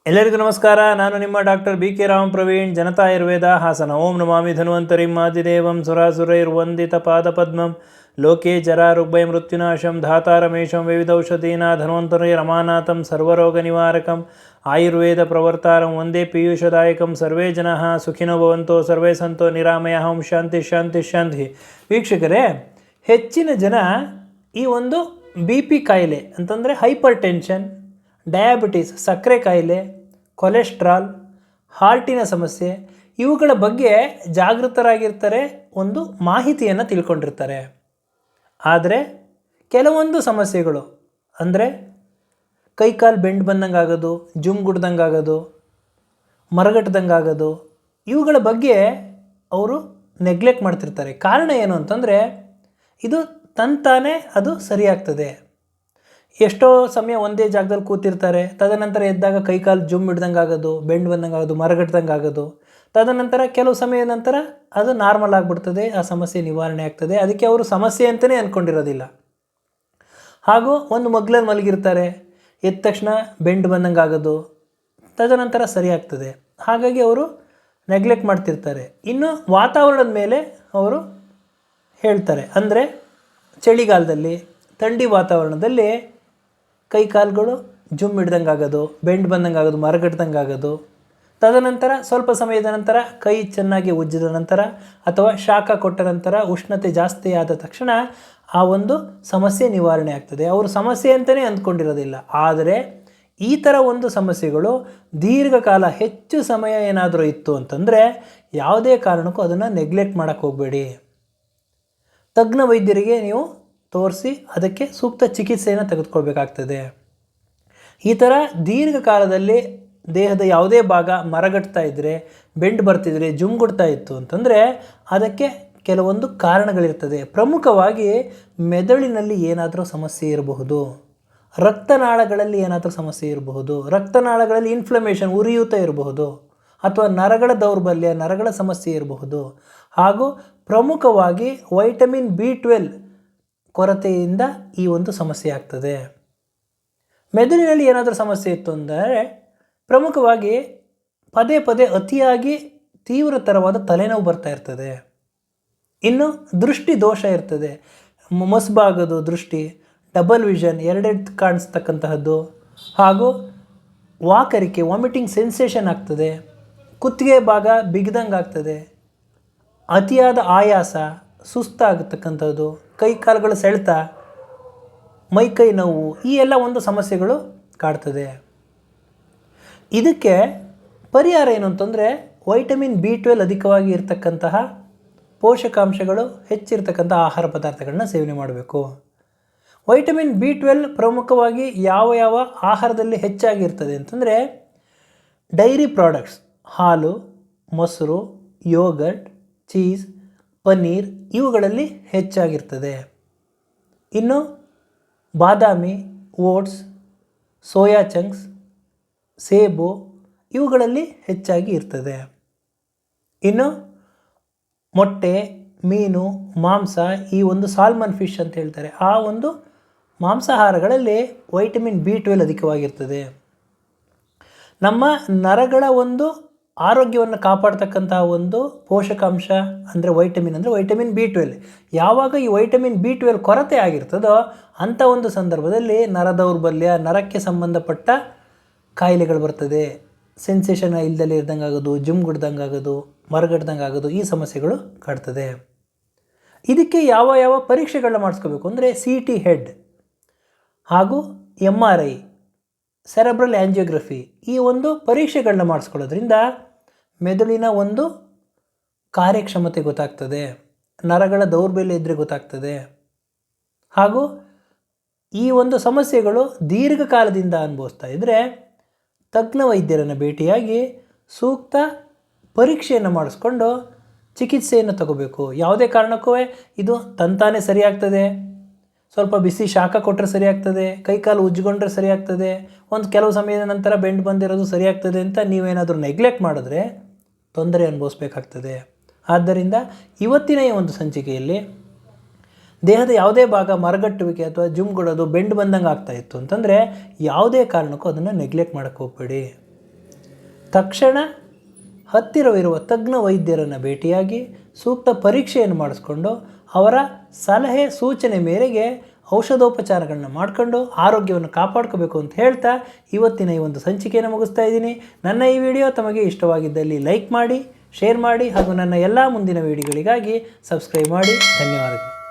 ಎಲ್ಲರಿಗೂ ನಮಸ್ಕಾರ. ನಾನು ನಿಮ್ಮ doctor B K Ram Praveen, Janata Ayurveda, Hassan. ಓಂ ನಮಾಮಿ ಧನ್ವಂತರಿಂ ಆದಿದೇವಂ ಸುರಾಸುರೈರ್ವಂದಿತ ಪಾದಪದ್ಮಂ ಲೋಕೆ ಜರಾರುಗ್ಭಯ ಮೃತ್ಯುನಾಶಂ ಧಾತಾರಮೇಶಂ ವಿವಿಧೌಷಧೀನಾ ಧನ್ವಂತರೈರಮಾನಾಥಂ ಸರ್ವರೋಗ ನಿವಾರಕಂ ಆಯುರ್ವೇದ ಪ್ರವರ್ತಾರಂ ವಂದೇ ಪೀಯೂಷದಾಯಕಂ. ಸರ್ವೇ ಜನಃ ಸುಖಿನೋ ಭವಂತೋ ಸರ್ವೇ ಸಂತೋ ನಿರಾಮಯಃ. ಓಂ ಶಾಂತಿ ಶಾಂತಿ ಶಾಂತಿ. ವೀಕ್ಷಕರೇ, ಹೆಚ್ಚಿನ ಜನ ಈ ಒಂದು ಬಿ ಪಿ ಕಾಯಿಲೆ ಅಂತಂದರೆ ಹೈಪರ್ ಟೆನ್ಷನ್, ಡಯಾಬಿಟಿಸ್, ಸಕ್ಕರೆ ಕಾಯಿಲೆ, ಕೊಲೆಸ್ಟ್ರಾಲ್, ಹಾರ್ಟಿನ ಸಮಸ್ಯೆ ಇವುಗಳ ಬಗ್ಗೆ ಜಾಗೃತರಾಗಿರ್ತಾರೆ, ಒಂದು ಮಾಹಿತಿಯನ್ನು ತಿಳ್ಕೊಂಡಿರ್ತಾರೆ. ಆದರೆ ಕೆಲವೊಂದು ಸಮಸ್ಯೆಗಳು ಅಂದರೆ ಕೈಕಾಲು ಬೆಂಡ್ ಬಂದಂಗೆ ಆಗೋದು, ಜುಮ್ ಗುಡ್ದಂಗೆ ಆಗೋದು, ಮರಗಟ್ಟದಂಗೆ ಆಗೋದು, ಇವುಗಳ ಬಗ್ಗೆ ಅವರು ನೆಗ್ಲೆಕ್ಟ್ ಮಾಡ್ತಿರ್ತಾರೆ. ಕಾರಣ ಏನು ಅಂತಂದರೆ ಇದು ತಂತಾನೇ ಅದು ಸರಿಯಾಗ್ತದೆ. ಎಷ್ಟೋ ಸಮಯ ಒಂದೇ ಜಾಗದಲ್ಲಿ ಕೂತಿರ್ತಾರೆ, ತದನಂತರ ಎದ್ದಾಗ ಕೈಕಾಲು ಜುಮ್ ಹಿಡ್ದಂಗೆ ಆಗೋದು, ಬೆಂಡ್ ಬಂದಂಗೆ ಆಗೋದು, ಮರಗಟ್ಟದಂಗೆ ಆಗೋದು, ತದನಂತರ ಕೆಲವು ಸಮಯದ ನಂತರ ಅದು ನಾರ್ಮಲ್ ಆಗಿಬಿಡ್ತದೆ, ಆ ಸಮಸ್ಯೆ ನಿವಾರಣೆ ಆಗ್ತದೆ. ಅದಕ್ಕೆ ಅವರು ಸಮಸ್ಯೆ ಅಂತಲೇ ಅಂದ್ಕೊಂಡಿರೋದಿಲ್ಲ. ಹಾಗೂ ಒಂದು ಮಗ್ಲಲ್ಲಿ ಮಲಗಿರ್ತಾರೆ, ಎದ್ದ ತಕ್ಷಣ ಬೆಂಡ್ ಬಂದಂಗೆ ಆಗೋದು, ತದನಂತರ ಸರಿ ಆಗ್ತದೆ. ಹಾಗಾಗಿ ಅವರು ನೆಗ್ಲೆಕ್ಟ್ ಮಾಡ್ತಿರ್ತಾರೆ. ಇನ್ನು ವಾತಾವರಣದ ಮೇಲೆ ಅವರು ಹೇಳ್ತಾರೆ. ಅಂದರೆ ಚಳಿಗಾಲದಲ್ಲಿ, ಥಂಡಿ ವಾತಾವರಣದಲ್ಲಿ ಕೈಕಾಲುಗಳು ಜುಮ್ ಹಿಡ್ದಂಗೆ ಆಗೋದು, ಬೆಂಡ್ ಬಂದಂಗೆ ಆಗೋದು, ಮರಗಟ್ಟದಂಗೆ ಆಗೋದು, ತದನಂತರ ಸ್ವಲ್ಪ ಸಮಯದ ನಂತರ ಕೈ ಚೆನ್ನಾಗಿ ಉಜ್ಜಿದ ನಂತರ ಅಥವಾ ಶಾಖ ಕೊಟ್ಟ ನಂತರ ಉಷ್ಣತೆ ಜಾಸ್ತಿ ಆದ ತಕ್ಷಣ ಆ ಒಂದು ಸಮಸ್ಯೆ ನಿವಾರಣೆ ಆಗ್ತದೆ. ಅವರು ಸಮಸ್ಯೆ ಅಂತಲೇ ಅಂದ್ಕೊಂಡಿರೋದಿಲ್ಲ. ಆದರೆ ಈ ಥರ ಒಂದು ಸಮಸ್ಯೆಗಳು ದೀರ್ಘಕಾಲ ಹೆಚ್ಚು ಸಮಯ ಏನಾದರೂ ಇತ್ತು ಅಂತಂದರೆ ಯಾವುದೇ ಕಾರಣಕ್ಕೂ ಅದನ್ನು ನೆಗ್ಲೆಕ್ಟ್ ಮಾಡೋಕ್ಕೆ ಹೋಗಬೇಡಿ. ತಜ್ಞ ವೈದ್ಯರಿಗೆ ನೀವು ತೋರಿಸಿ ಅದಕ್ಕೆ ಸೂಕ್ತ ಚಿಕಿತ್ಸೆಯನ್ನು ತೆಗೆದುಕೊಳ್ಬೇಕಾಗ್ತದೆ. ಈ ಥರ ದೀರ್ಘಕಾಲದಲ್ಲಿ ದೇಹದ ಯಾವುದೇ ಭಾಗ ಮರಗಟ್ತಾ ಇದ್ದರೆ, ಬೆಂಡ್ ಬರ್ತಿದ್ರೆ, ಜುಮ್ಗುಡ್ತಾ ಇತ್ತು ಅಂತಂದರೆ ಅದಕ್ಕೆ ಕೆಲವೊಂದು ಕಾರಣಗಳಿರ್ತದೆ. ಪ್ರಮುಖವಾಗಿ ಮೆದುಳಿನಲ್ಲಿ ಏನಾದರೂ ಸಮಸ್ಯೆ ಇರಬಹುದು, ರಕ್ತನಾಳಗಳಲ್ಲಿ ಏನಾದರೂ ಸಮಸ್ಯೆ ಇರಬಹುದು, ರಕ್ತನಾಳಗಳಲ್ಲಿ ಇನ್ಫ್ಲಮೇಷನ್ ಉರಿಯೂತ ಇರಬಹುದು, ಅಥವಾ ನರಗಳ ದೌರ್ಬಲ್ಯ, ನರಗಳ ಸಮಸ್ಯೆ ಇರಬಹುದು. ಹಾಗೂ ಪ್ರಮುಖವಾಗಿ ವೈಟಮಿನ್ B12 ಕೊರತೆಯಿಂದ ಈ ಒಂದು ಸಮಸ್ಯೆ ಆಗ್ತದೆ. ಮೆದುಳಿನಲ್ಲಿ ಏನಾದರೂ ಸಮಸ್ಯೆ ಇತ್ತು ಅಂದರೆ ಪ್ರಮುಖವಾಗಿ ಪದೇ ಪದೇ ಅತಿಯಾಗಿ ತೀವ್ರತರವಾದ ತಲೆನೋವು ಬರ್ತಾ ಇರ್ತದೆ. ಇನ್ನು ದೃಷ್ಟಿ ದೋಷ ಇರ್ತದೆ, ಮಸ್ಬಾಗೋದು, ದೃಷ್ಟಿ ಡಬಲ್ ವಿಷನ್, ಎರಡೆರಡು ಕಾಣಿಸ್ತಕ್ಕಂತಹದ್ದು, ಹಾಗೂ ವಾಕರಿಕೆ, ವಾಮಿಟಿಂಗ್ ಸೆನ್ಸೇಷನ್ ಆಗ್ತದೆ, ಕುತ್ತಿಗೆ ಭಾಗ ಬಿಗಿದಂಗೆ ಆಗ್ತದೆ, ಅತಿಯಾದ ಆಯಾಸ, ಸುಸ್ತಾಗತಕ್ಕಂಥದ್ದು, ಕೈ ಕಾಲುಗಳ ಸೆಳೆತ, ಮೈಕೈ ನೋವು, ಈ ಎಲ್ಲ ಒಂದು ಸಮಸ್ಯೆಗಳು ಕಾಡ್ತದೆ. ಇದಕ್ಕೆ ಪರಿಹಾರ ಏನು ಅಂತಂದರೆ ವೈಟಮಿನ್ B12 ಅಧಿಕವಾಗಿ ಇರತಕ್ಕಂತಹ ಪೋಷಕಾಂಶಗಳು ಹೆಚ್ಚಿರ್ತಕ್ಕಂಥ ಆಹಾರ ಪದಾರ್ಥಗಳನ್ನ ಸೇವನೆ ಮಾಡಬೇಕು. ವೈಟಮಿನ್ B12 ಪ್ರಮುಖವಾಗಿ ಯಾವ ಯಾವ ಆಹಾರದಲ್ಲಿ ಹೆಚ್ಚಾಗಿರ್ತದೆ ಅಂತಂದರೆ ಡೈರಿ ಪ್ರಾಡಕ್ಟ್ಸ್, ಹಾಲು, ಮೊಸರು, ಯೋಗರ್ಟ್, ಚೀಸ್, ಪನ್ನೀರ್ ಇವುಗಳಲ್ಲಿ ಹೆಚ್ಚಾಗಿರ್ತದೆ. ಇನ್ನು ಬಾದಾಮಿ, ಓಟ್ಸ್, ಸೋಯಾ ಚಂಕ್ಸ್, ಸೇಬು ಇವುಗಳಲ್ಲಿ ಹೆಚ್ಚಾಗಿ ಇರ್ತದೆ. ಇನ್ನು ಮೊಟ್ಟೆ, ಮೀನು, ಮಾಂಸ, ಈ ಒಂದು ಸಾಲ್ಮನ್ ಫಿಶ್ ಅಂತ ಹೇಳ್ತಾರೆ, ಆ ಒಂದು ಮಾಂಸಾಹಾರಗಳಲ್ಲಿ ವೈಟಮಿನ್ B12 ಅಧಿಕವಾಗಿರ್ತದೆ. ನಮ್ಮ ನರಗಳ ಒಂದು ಆರೋಗ್ಯವನ್ನು ಕಾಪಾಡ್ತಕ್ಕಂತಹ ಒಂದು ಪೋಷಕಾಂಶ ಅಂದರೆ ವೈಟಮಿನ್ B12. ಯಾವಾಗ ಈ ವೈಟಮಿನ್ B12 ಕೊರತೆ ಆಗಿರ್ತದೋ ಅಂಥ ಒಂದು ಸಂದರ್ಭದಲ್ಲಿ ನರ ದೌರ್ಬಲ್ಯ, ನರಕ್ಕೆ ಸಂಬಂಧಪಟ್ಟ ಕಾಯಿಲೆಗಳು ಬರ್ತದೆ. ಸೆನ್ಸೇಷನ್ ಇಲ್ದಲೇ ಇರ್ದಂಗೆ ಆಗೋದು, ಜುಮ್ ಗುಡ್ದಂಗೆ ಆಗೋದು, ಮರಗಡ್ದಂಗೆ ಆಗೋದು, ಈ ಸಮಸ್ಯೆಗಳು ಕಾಡ್ತದೆ. ಇದಕ್ಕೆ ಯಾವ ಯಾವ ಪರೀಕ್ಷೆಗಳನ್ನ ಮಾಡಿಸ್ಕೋಬೇಕು ಅಂದರೆ CT ಹೆಡ್ ಹಾಗೂ MRI, ಸೆರೆಬ್ರಲ್ ಆಂಜಿಯೋಗ್ರಫಿ, ಈ ಒಂದು ಪರೀಕ್ಷೆಗಳನ್ನ ಮಾಡಿಸ್ಕೊಳ್ಳೋದ್ರಿಂದ ಮೆದುಳಿನ ಒಂದು ಕಾರ್ಯಕ್ಷಮತೆ ಗೊತ್ತಾಗ್ತದೆ, ನರಗಳ ದೌರ್ಬಲ್ಯ ಇದ್ದರೆ ಗೊತ್ತಾಗ್ತದೆ. ಹಾಗೂ ಈ ಒಂದು ಸಮಸ್ಯೆಗಳು ದೀರ್ಘಕಾಲದಿಂದ ಅನುಭವಿಸ್ತಾ ಇದ್ದರೆ ತಜ್ಞ ವೈದ್ಯರನ್ನು ಭೇಟಿಯಾಗಿ ಸೂಕ್ತ ಪರೀಕ್ಷೆಯನ್ನು ಮಾಡಿಸ್ಕೊಂಡು ಚಿಕಿತ್ಸೆಯನ್ನು ತಗೋಬೇಕು. ಯಾವುದೇ ಕಾರಣಕ್ಕೂ ಇದು ತಂತಾನೇ ಸರಿಯಾಗ್ತದೆ, ಸ್ವಲ್ಪ ಬಿಸಿ ಶಾಖ ಕೊಟ್ಟರೆ ಸರಿಯಾಗ್ತದೆ, ಕೈಕಾಲು ಉಜ್ಜಿಕೊಂಡ್ರೆ ಸರಿಯಾಗ್ತದೆ, ಒಂದು ಕೆಲವು ಸಮಯದ ನಂತರ ಬೆಂಡ್ ಬಂದಿರೋದು ಸರಿಯಾಗ್ತದೆ ಅಂತ ನೀವೇನಾದರೂ ನೆಗ್ಲೆಕ್ಟ್ ಮಾಡಿದ್ರೆ ತೊಂದರೆ ಅನುಭವಿಸ್ಬೇಕಾಗ್ತದೆ. ಆದ್ದರಿಂದ ಇವತ್ತಿನ ಈ ಒಂದು ಸಂಚಿಕೆಯಲ್ಲಿ ದೇಹದ ಯಾವುದೇ ಭಾಗ ಮರಗಟ್ಟುವಿಕೆ ಅಥವಾ ಜುಮ್ಗೊಡೋದು, ಬೆಂಡ್ ಬಂದಂಗೆ ಆಗ್ತಾಯಿತ್ತು ಅಂತಂದರೆ ಯಾವುದೇ ಕಾರಣಕ್ಕೂ ಅದನ್ನು ನೆಗ್ಲೆಕ್ಟ್ ಮಾಡೋಕ್ಕೆ ಹೋಗಬೇಡಿ. ತಕ್ಷಣ ಹತ್ತಿರವಿರುವ ತಜ್ಞ ವೈದ್ಯರನ್ನು ಭೇಟಿಯಾಗಿ ಸೂಕ್ತ ಪರೀಕ್ಷೆಯನ್ನು ಮಾಡಿಸ್ಕೊಂಡು ಅವರ ಸಲಹೆ ಸೂಚನೆ ಮೇರೆಗೆ ಔಷಧೋಪಚಾರಗಳನ್ನ ಮಾಡಿಕೊಂಡು ಆರೋಗ್ಯವನ್ನು ಕಾಪಾಡ್ಕೋಬೇಕು ಅಂತ ಹೇಳ್ತಾ ಇವತ್ತಿನ ಈ ಒಂದು ಸಂಚಿಕೆಯನ್ನು ಮುಗಿಸ್ತಾ ಇದ್ದೀನಿ. ನನ್ನ ಈ ವಿಡಿಯೋ ತಮಗೆ ಇಷ್ಟವಾಗಿದ್ದಲ್ಲಿ ಲೈಕ್ ಮಾಡಿ, ಶೇರ್ ಮಾಡಿ ಹಾಗೂ ನನ್ನ ಎಲ್ಲ ಮುಂದಿನ ವಿಡಿಯೋಗಳಿಗಾಗಿ ಸಬ್ಸ್ಕ್ರೈಬ್ ಮಾಡಿ. ಧನ್ಯವಾದಗಳು.